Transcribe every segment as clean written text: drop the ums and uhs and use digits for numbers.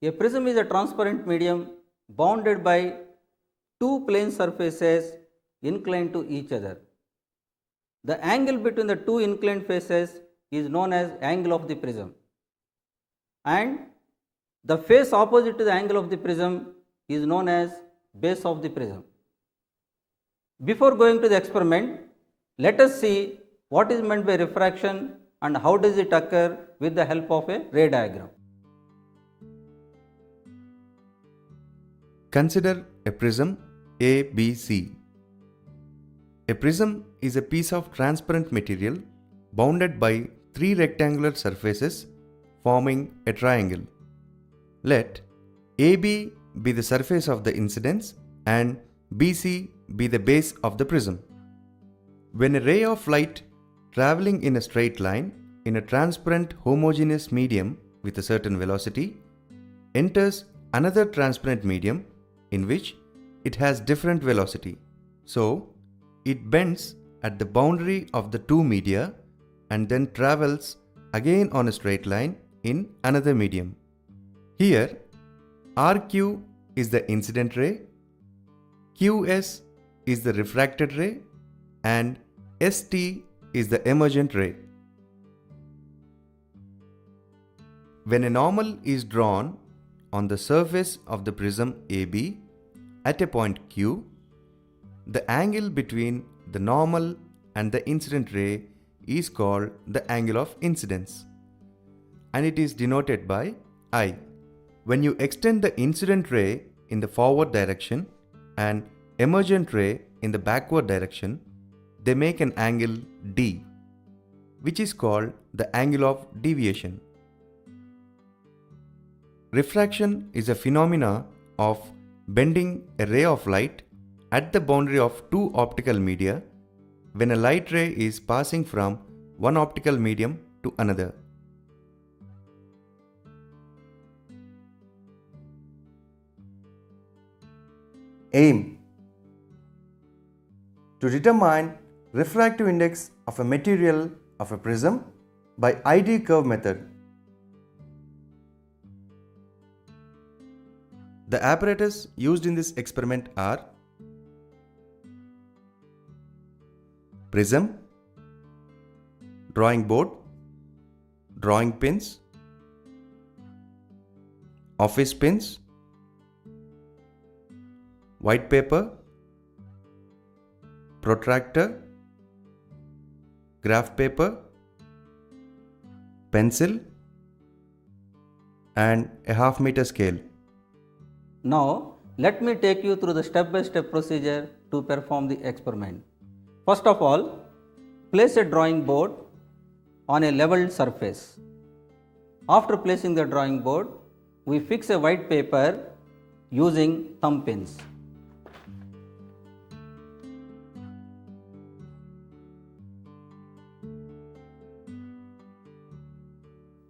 A prism is a transparent medium bounded by two plane surfaces inclined to each other. The angle between the two inclined faces is known as angle of the prism, and the face opposite to the angle of the prism is known as base of the prism. Before going to the experiment, let us see what is meant by refraction and how does it occur with the help of a ray diagram. Consider a prism ABC. A prism is a piece of transparent material bounded by three rectangular surfaces forming a triangle. Let AB be the surface of the incidence and BC be the base of the prism. When a ray of light traveling in a straight line in a transparent homogeneous medium with a certain velocity enters another transparent medium in which it has different velocity, so it bends at the boundary of the two media and then travels again on a straight line in another medium. Here, RQ is the incident ray, QS is the refracted ray, and ST is the emergent ray. When a normal is drawn on the surface of the prism AB at a point Q, the angle between the normal and the incident ray is called the angle of incidence, and it is denoted by I. When you extend the incident ray in the forward direction and emergent ray in the backward direction, they make an angle D, which is called the angle of deviation. Refraction is a phenomena of bending a ray of light at the boundary of two optical media when a light ray is passing from one optical medium to another. Aim: to determine refractive index of a material of a prism by ID curve method. The apparatus used in this experiment are prism, drawing board, drawing pins, office pins, white paper, protractor, graph paper, pencil, and a half meter scale. Now, let me take you through the step-by-step procedure to perform the experiment. First of all, place a drawing board on a level surface. After placing the drawing board, we fix a white paper using thumb pins.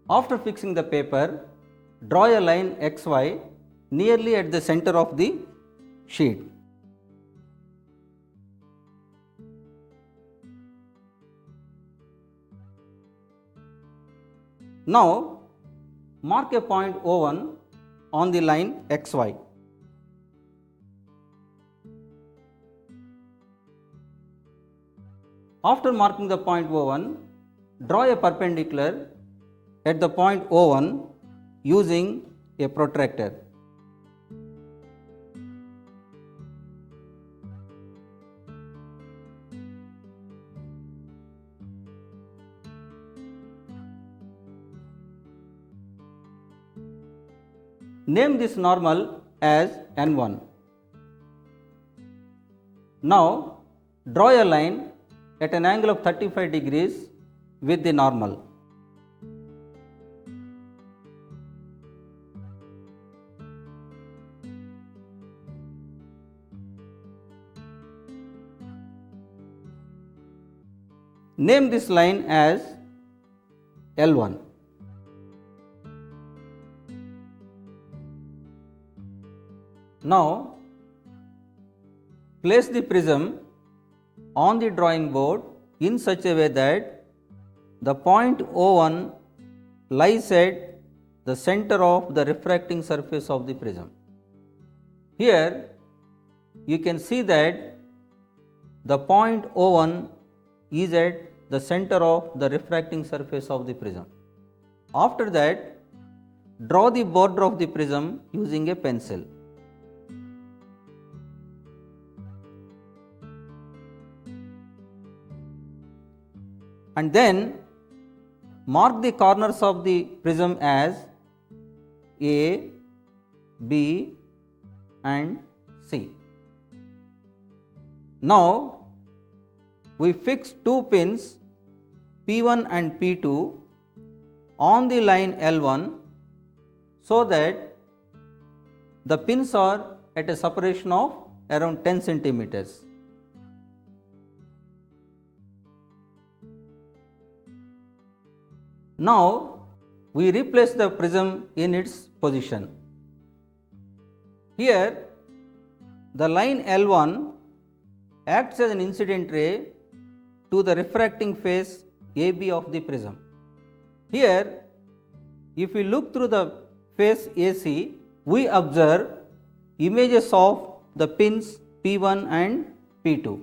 After fixing the paper, draw a line XY nearly at the center of the sheet. Now, mark a point O1 on the line XY. After marking the point O1, draw a perpendicular at the point O1 using a protractor. Name this normal as N1. Now, draw a line at an angle of 35 degrees with the normal. Name this line as L1. Now, place the prism on the drawing board in such a way that the point O1 lies at the center of the refracting surface of the prism. Here you can see that the point O1 is at the center of the refracting surface of the prism. After that, draw the border of the prism using a pencil. And then mark the corners of the prism as A, B and C. Now we fix two pins P1 and P2 on the line L1 so that the pins are at a separation of around 10 centimeters. Now we replace the prism in its position. Here the line L1 acts as an incident ray to the refracting face AB of the prism. Here if we look through the face AC, we observe images of the pins P1 and P2.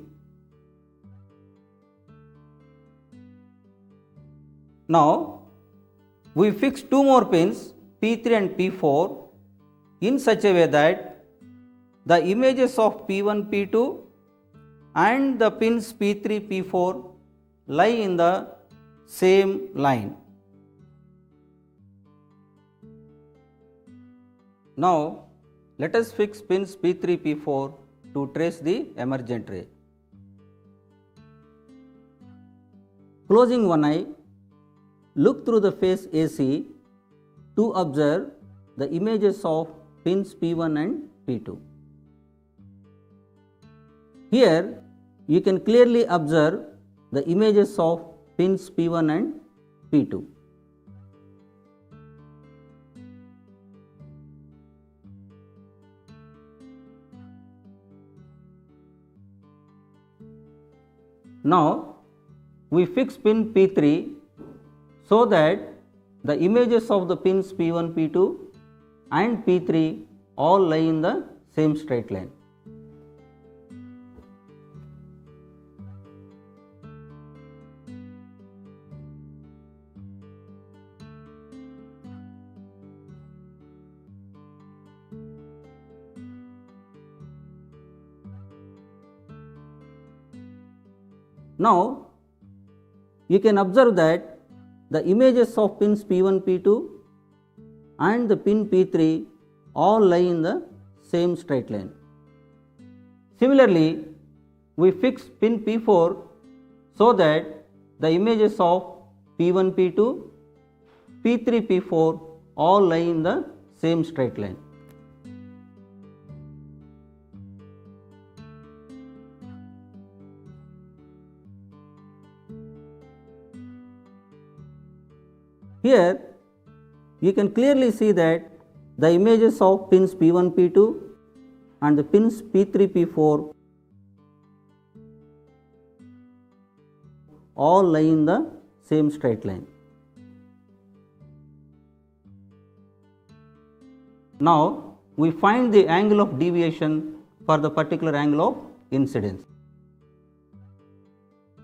Now we fix two more pins P3 and P4 in such a way that the images of P1, P2 and the pins P3, P4 lie in the same line. Now let us fix pins P3, P4 to trace the emergent ray. Closing one eye, look through the face AC to observe the images of pins P1 and P2. Here you can clearly observe the images of pins P1 and P2. Now we fix pin P3 so that the images of the pins P1, P2 and P3 all lie in the same straight line. Now you can observe that the images of pins P1, P2 and the pin P3 all lie in the same straight line. Similarly, we fix pin P4 so that the images of P1, P2, P3, P4 all lie in the same straight line. Here you can clearly see that the images of pins P1, P2 and the pins P3, P4 all lie in the same straight line. Now we find the angle of deviation for the particular angle of incidence.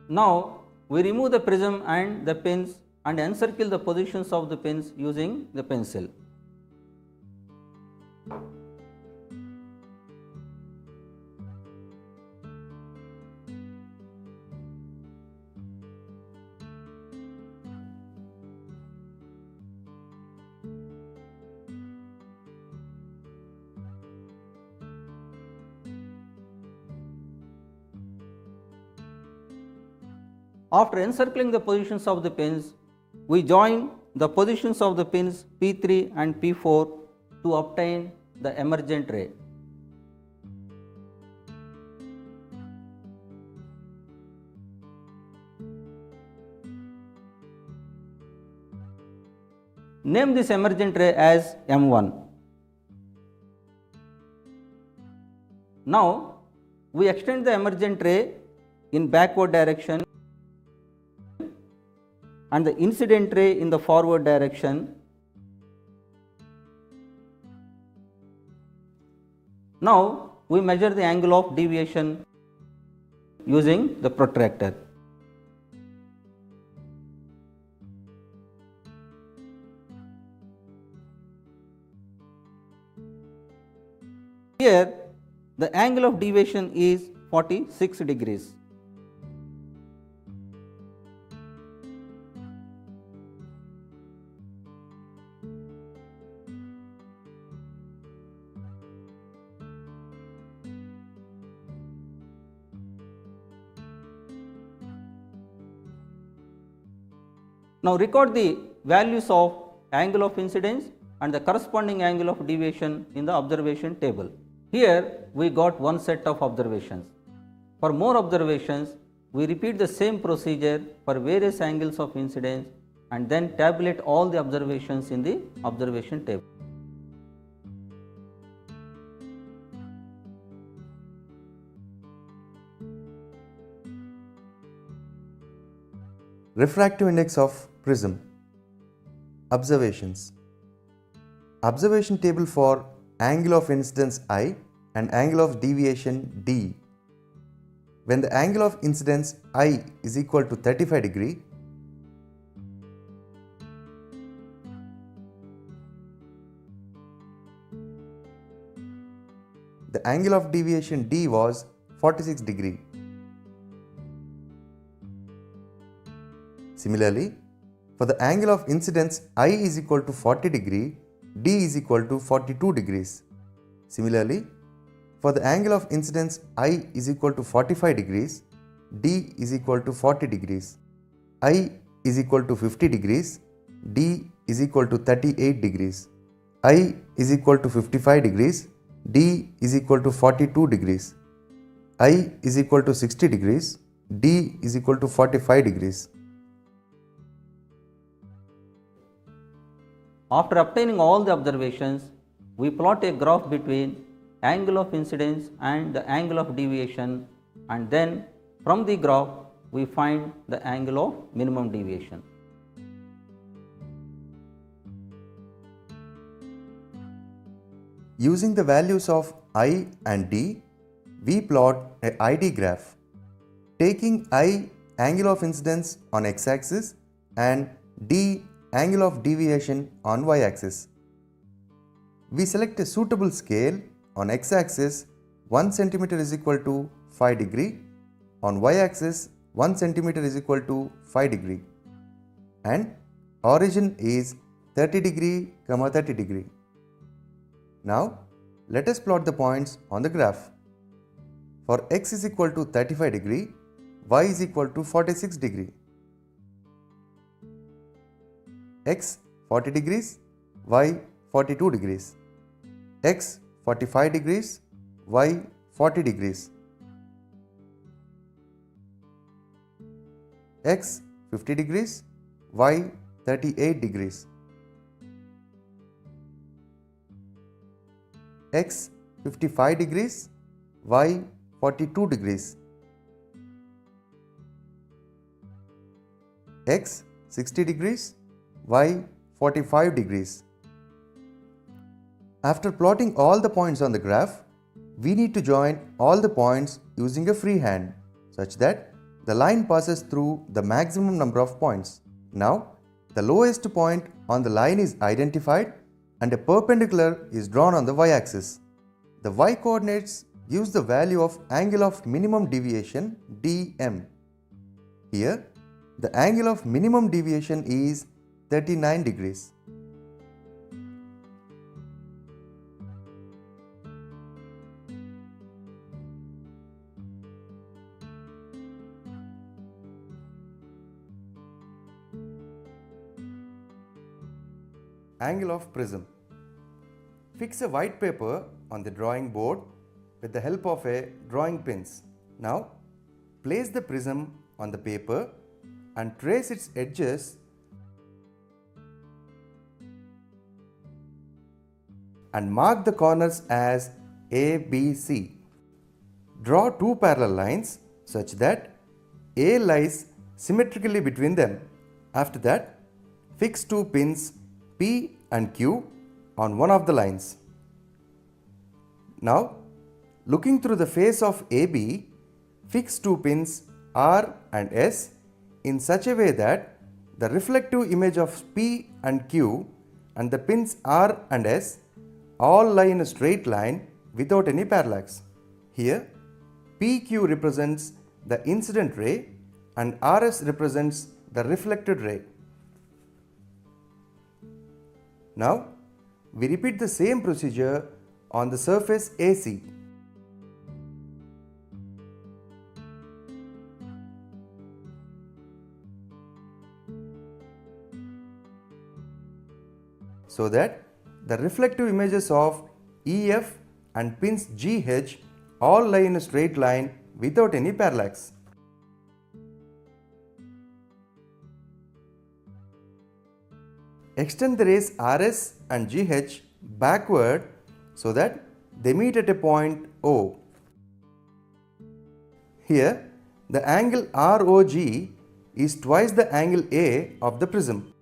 Now we remove the prism and the pins and encircle the positions of the pins using the pencil. After encircling the positions of the pins, we join the positions of the pins P3 and P4 to obtain the emergent ray. Name this emergent ray as M1. Now we extend the emergent ray in backward direction and the incident ray in the forward direction Now we measure the angle of deviation using the protractor. Here the angle of deviation is 46 degrees. Now record the values of angle of incidence and the corresponding angle of deviation in the observation table. Here we got one set of observations. For more observations, we repeat the same procedure for various angles of incidence and then tabulate all the observations in the observation table. Refractive index of prism. Observations. Observation table for angle of incidence I and angle of deviation D. When the angle of incidence I is equal to 35 degree, the angle of deviation D was 46 degree. Similarly, for the angle of incidence I is equal to 40 degree, D is equal to 42 degrees. Similarly, for the angle of incidence I is equal to 45 degrees, D is equal to 40 degrees. I is equal to 50 degrees, D is equal to 38 degrees. I is equal to 55 degrees, D is equal to 42 degrees. I is equal to 60 degrees, D is equal to 45 degrees. After obtaining all the observations, we plot a graph between angle of incidence and the angle of deviation, and then from the graph we find the angle of minimum deviation. Using the values of I and D, we plot a ID graph, taking I angle of incidence on x-axis and D angle of deviation on y-axis. We select a suitable scale. On x-axis 1 cm is equal to 5 degree, on y-axis 1 cm is equal to 5 degree, and origin is 30 degree, 30 degree. Now let us plot the points on the graph. For x is equal to 35 degree, y is equal to 46 degree. X 40 degrees, y 42 degrees. X 45 degrees, y 40 degrees. X 50 degrees, y 38 degrees. X 55 degrees, y 42 degrees. X 60 degrees, y 45 degrees. After plotting all the points on the graph, we need to join all the points using a free hand such that the line passes through the maximum number of points. Now, the lowest point on the line is identified and a perpendicular is drawn on the y-axis. The y-coordinates gives the value of angle of minimum deviation dm. Here, the angle of minimum deviation is 39 degrees. Angle of prism. Fix a white paper on the drawing board with the help of a drawing pins. Now, place the prism on the paper and trace its edges and mark the corners as A, B, C. Draw two parallel lines such that A lies symmetrically between them. After that, fix two pins P and Q on one of the lines. Now, looking through the face of AB, fix two pins R and S in such a way that the reflective image of P and Q and the pins R and S all lie in a straight line without any parallax. Here, PQ represents the incident ray and RS represents the reflected ray. Now, we repeat the same procedure on the surface AC. So that the reflective images of EF and pins GH all lie in a straight line without any parallax. Extend the rays RS and GH backward so that they meet at a point O. Here, the angle ROG is twice the angle A of the prism.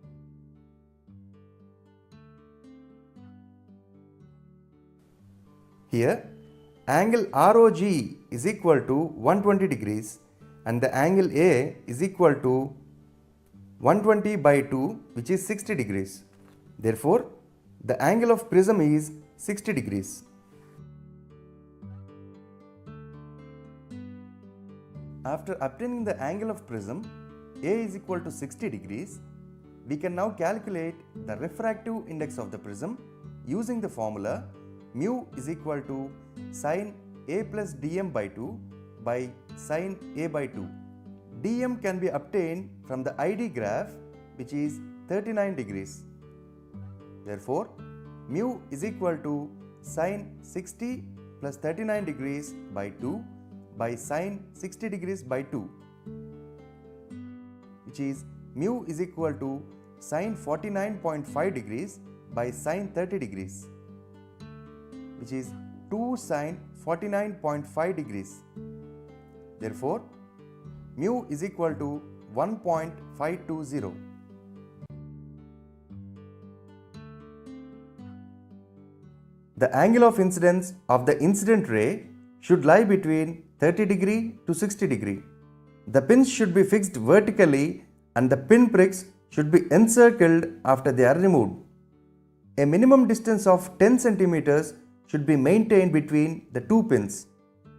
Here, angle ROG is equal to 120 degrees and the angle A is equal to 120 by 2, which is 60 degrees. Therefore, the angle of prism is 60 degrees. After obtaining the angle of prism A is equal to 60 degrees, we can now calculate the refractive index of the prism using the formula mu is equal to sin A plus dm by 2 by sin A by 2. dm can be obtained from the ID graph, which is 39 degrees. Therefore, mu is equal to sin 60 plus 39 degrees by 2 by sin 60 degrees by 2, which is mu is equal to sin 49.5 degrees by sin 30 degrees, which is 2 sin 49.5 degrees. Therefore, mu is equal to 1.520. The angle of incidence of the incident ray should lie between 30 degree to 60 degree. The pins should be fixed vertically and the pin pricks should be encircled after they are removed. A minimum distance of 10 centimeters should be maintained between the two pins.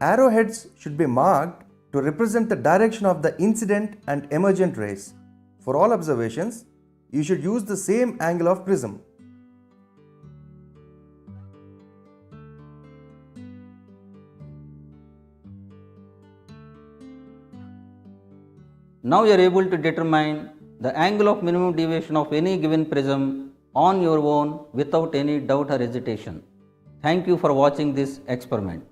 Arrowheads should be marked to represent the direction of the incident and emergent rays. For all observations, you should use the same angle of prism. Now you are able to determine the angle of minimum deviation of any given prism on your own without any doubt or hesitation. Thank you for watching this experiment.